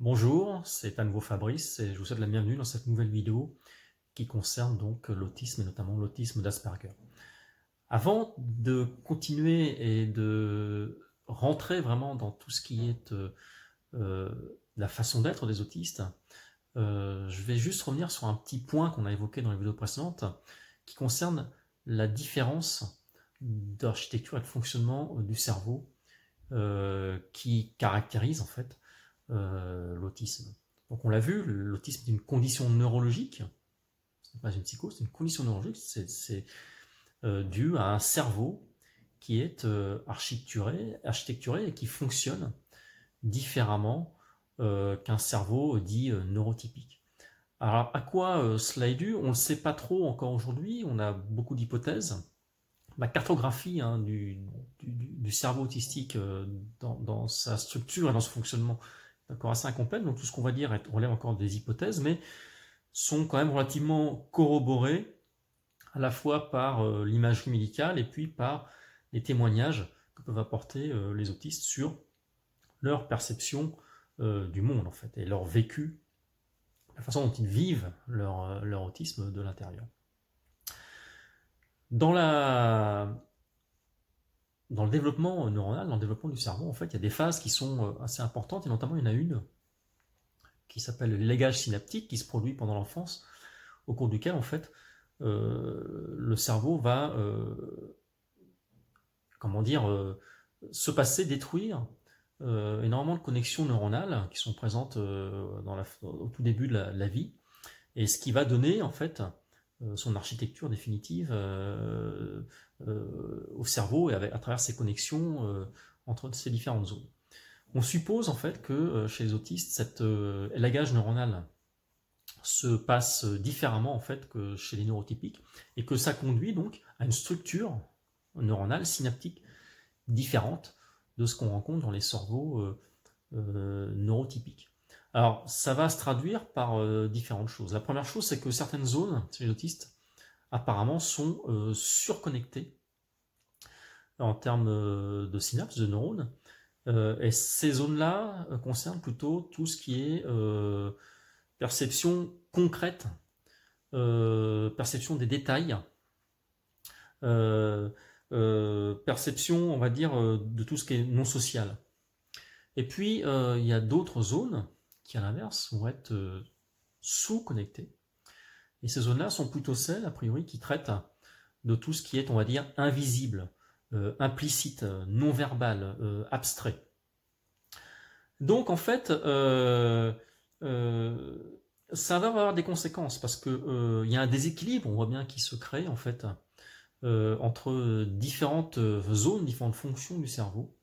Bonjour, c'est à nouveau Fabrice et je vous souhaite la bienvenue dans cette nouvelle vidéo qui concerne donc l'autisme et notamment l'autisme d'Asperger. Avant de continuer et de rentrer vraiment dans tout ce qui est la façon d'être des autistes, je vais juste revenir sur un petit point qu'on a évoqué dans les vidéos précédentes qui concerne la différence d'architecture et de fonctionnement du cerveau qui caractérise en fait l'autisme. Donc on l'a vu, l'autisme est une condition neurologique, ce n'est pas une psychose, c'est une condition neurologique, c'est dû à un cerveau qui est architecturé et qui fonctionne différemment qu'un cerveau dit neurotypique. Alors à quoi cela est dû? On ne le sait pas trop encore aujourd'hui, on a beaucoup d'hypothèses. La cartographie du cerveau autistique dans sa structure et dans son fonctionnement est encore assez incomplète, donc tout ce qu'on va dire relève encore des hypothèses, mais sont quand même relativement corroborées à la fois par l'imagerie médicale et puis par les témoignages que peuvent apporter les autistes sur leur perception du monde en fait et leur vécu, la façon dont ils vivent leur autisme de l'intérieur. Dans la dans le développement neuronal, dans le développement du cerveau, en fait, il y a des phases qui sont assez importantes, et notamment il y en a une qui s'appelle le légage synaptique, qui se produit pendant l'enfance, au cours duquel, en fait, le cerveau va, comment dire, se passer, détruire énormément de connexions neuronales qui sont présentes au tout début de la vie, et ce qui va donner, en fait, son architecture définitive au cerveau et à travers ces connexions entre ces différentes zones. On suppose en fait que chez les autistes, cet élagage neuronal se passe différemment en fait que chez les neurotypiques et que ça conduit donc à une structure neuronale synaptique différente de ce qu'on rencontre dans les cerveaux neurotypiques. Alors, ça va se traduire par différentes choses. La première chose, c'est que certaines zones chez les autistes, apparemment, sont surconnectées en termes de synapses, de neurones. Et ces zones-là concernent plutôt tout ce qui est perception concrète, perception des détails, euh, perception, on va dire, de tout ce qui est non social. Et puis, il y a d'autres zones qui, à l'inverse, vont être sous-connectées. Et ces zones-là sont plutôt celles, a priori, qui traitent de tout ce qui est, on va dire, invisible, implicite, non-verbal, abstrait. Donc, en fait, euh, ça va avoir des conséquences parce que il y a un déséquilibre, on voit bien, qui se crée en fait entre différentes zones, différentes fonctions du cerveau,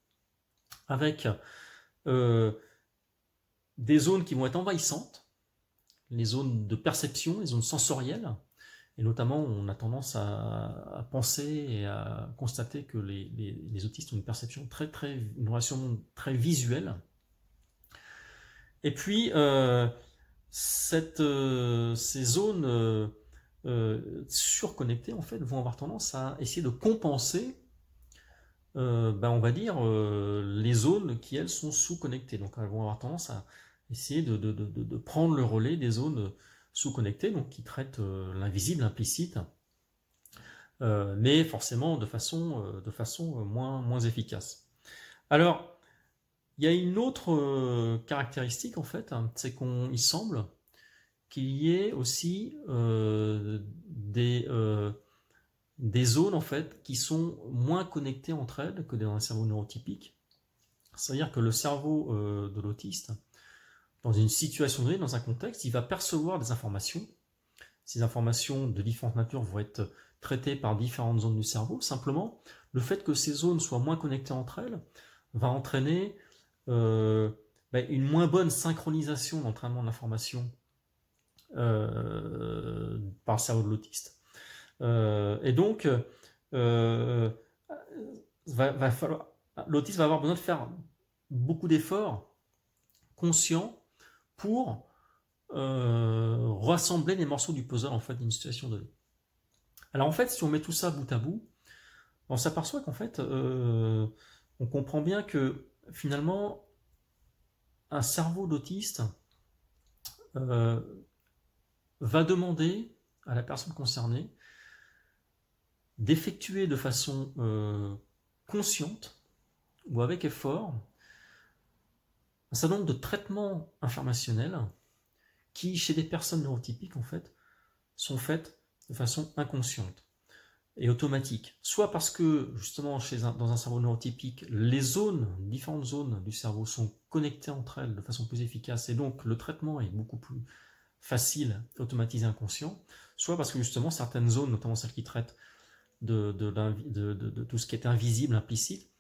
avec euh, des zones qui vont être envahissantes, les zones de perception, les zones sensorielles, et notamment on a tendance à penser et à constater que les autistes ont une perception une relation très visuelle. Et puis ces zones surconnectées en fait vont avoir tendance à essayer de compenser, on va dire, les zones qui elles sont sous-connectées. Donc elles vont avoir tendance à essayer de prendre le relais des zones sous-connectées, donc qui traitent l'invisible, l'implicite, mais forcément de façon moins efficace. Alors, il y a une autre caractéristique en fait, hein, c'est qu'il semble qu'il y ait aussi des zones en fait qui sont moins connectées entre elles que dans un cerveau neurotypique. C'est-à-dire que le cerveau de l'autiste, dans une situation donnée, dans un contexte, il va percevoir des informations. Ces informations de différentes natures vont être traitées par différentes zones du cerveau. Simplement, le fait que ces zones soient moins connectées entre elles va entraîner une moins bonne synchronisation d'entraînement de l'information par le cerveau de l'autiste. Et donc, euh, va falloir, l'autiste va avoir besoin de faire beaucoup d'efforts conscients pour rassembler les morceaux du puzzle en fait d'une situation donnée. Alors en fait, si on met tout ça bout à bout, on s'aperçoit qu'en fait, on comprend bien que finalement, un cerveau d'autiste va demander à la personne concernée d'effectuer de façon consciente ou avec effort un certain nombre de traitements informationnels qui, chez des personnes neurotypiques, en fait, sont faites de façon inconsciente et automatique. Soit parce que, justement, dans un cerveau neurotypique, les différentes zones du cerveau sont connectées entre elles de façon plus efficace, et donc le traitement est beaucoup plus facile, automatisé, inconscient. Soit parce que, justement, certaines zones, notamment celles qui traitent de tout ce qui est invisible, implicite,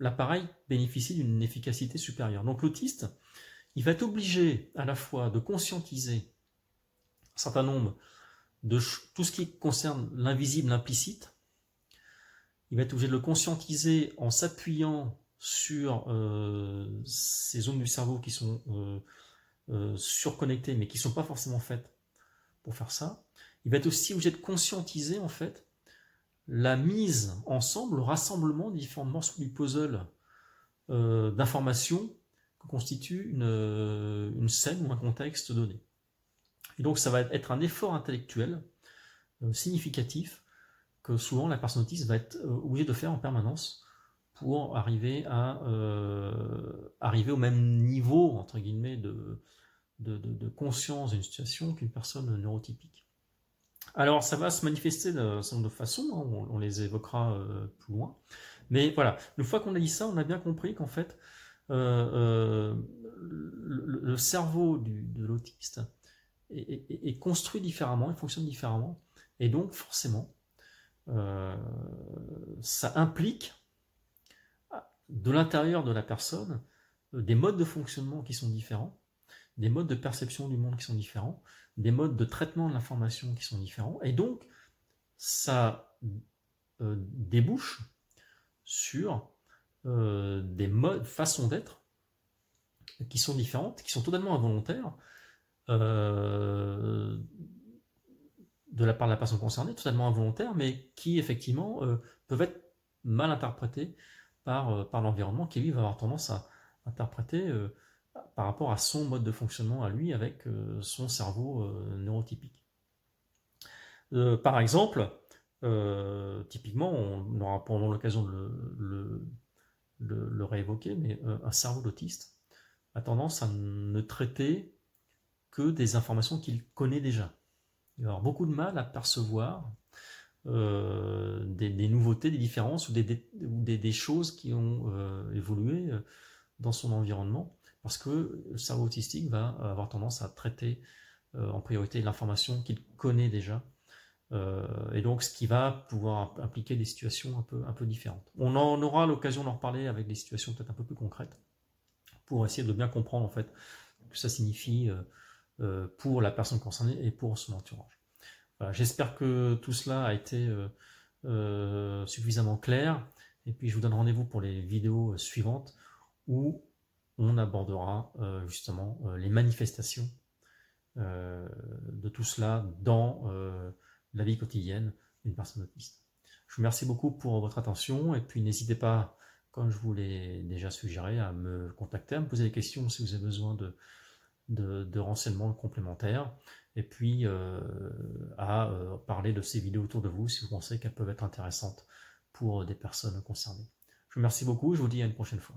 l'appareil bénéficie d'une efficacité supérieure. Donc l'autiste, il va être obligé à la fois de conscientiser un certain nombre de tout ce qui concerne l'invisible, l'implicite. Il va être obligé de le conscientiser en s'appuyant sur ces zones du cerveau qui sont surconnectées, mais qui ne sont pas forcément faites pour faire ça. Il va être aussi obligé de conscientiser, en fait, la mise ensemble, le rassemblement des différents morceaux du puzzle d'informations que constitue une scène ou un contexte donné. Et donc ça va être un effort intellectuel significatif que souvent la personne autiste va être obligée de faire en permanence pour arriver au même niveau, entre guillemets, de conscience d'une situation qu'une personne neurotypique. Alors ça va se manifester d'un certain nombre de façons, hein, on les évoquera plus loin. Mais voilà, une fois qu'on a dit ça, on a bien compris qu'en fait, le cerveau de l'autiste est construit différemment, il fonctionne différemment, et donc forcément, ça implique de l'intérieur de la personne des modes de fonctionnement qui sont différents, des modes de perception du monde qui sont différents, des modes de traitement de l'information qui sont différents, et donc ça débouche sur des façons d'être qui sont différentes, qui sont totalement involontaires de la part de la personne concernée, totalement involontaires, mais qui effectivement peuvent être mal interprétées par l'environnement, qui lui va avoir tendance à interpréter par rapport à son mode de fonctionnement à lui avec son cerveau neurotypique. Par exemple, typiquement, on aura pendant l'occasion de le réévoquer, mais un cerveau d'autiste a tendance à ne traiter que des informations qu'il connaît déjà. Il va avoir beaucoup de mal à percevoir des nouveautés, des différences ou des choses qui ont évolué dans son environnement, parce que le cerveau autistique va avoir tendance à traiter en priorité l'information qu'il connaît déjà, et donc ce qui va pouvoir impliquer des situations un peu différentes. On en aura l'occasion d'en reparler avec des situations peut-être un peu plus concrètes, pour essayer de bien comprendre en fait ce que ça signifie pour la personne concernée et pour son entourage. Voilà, j'espère que tout cela a été suffisamment clair, et puis je vous donne rendez-vous pour les vidéos suivantes où on abordera justement les manifestations de tout cela dans la vie quotidienne d'une personne autiste. Je vous remercie beaucoup pour votre attention, et puis n'hésitez pas, comme je vous l'ai déjà suggéré, à me contacter, à me poser des questions si vous avez besoin de renseignements complémentaires, et puis à parler de ces vidéos autour de vous si vous pensez qu'elles peuvent être intéressantes pour des personnes concernées. Je vous remercie beaucoup, je vous dis à une prochaine fois.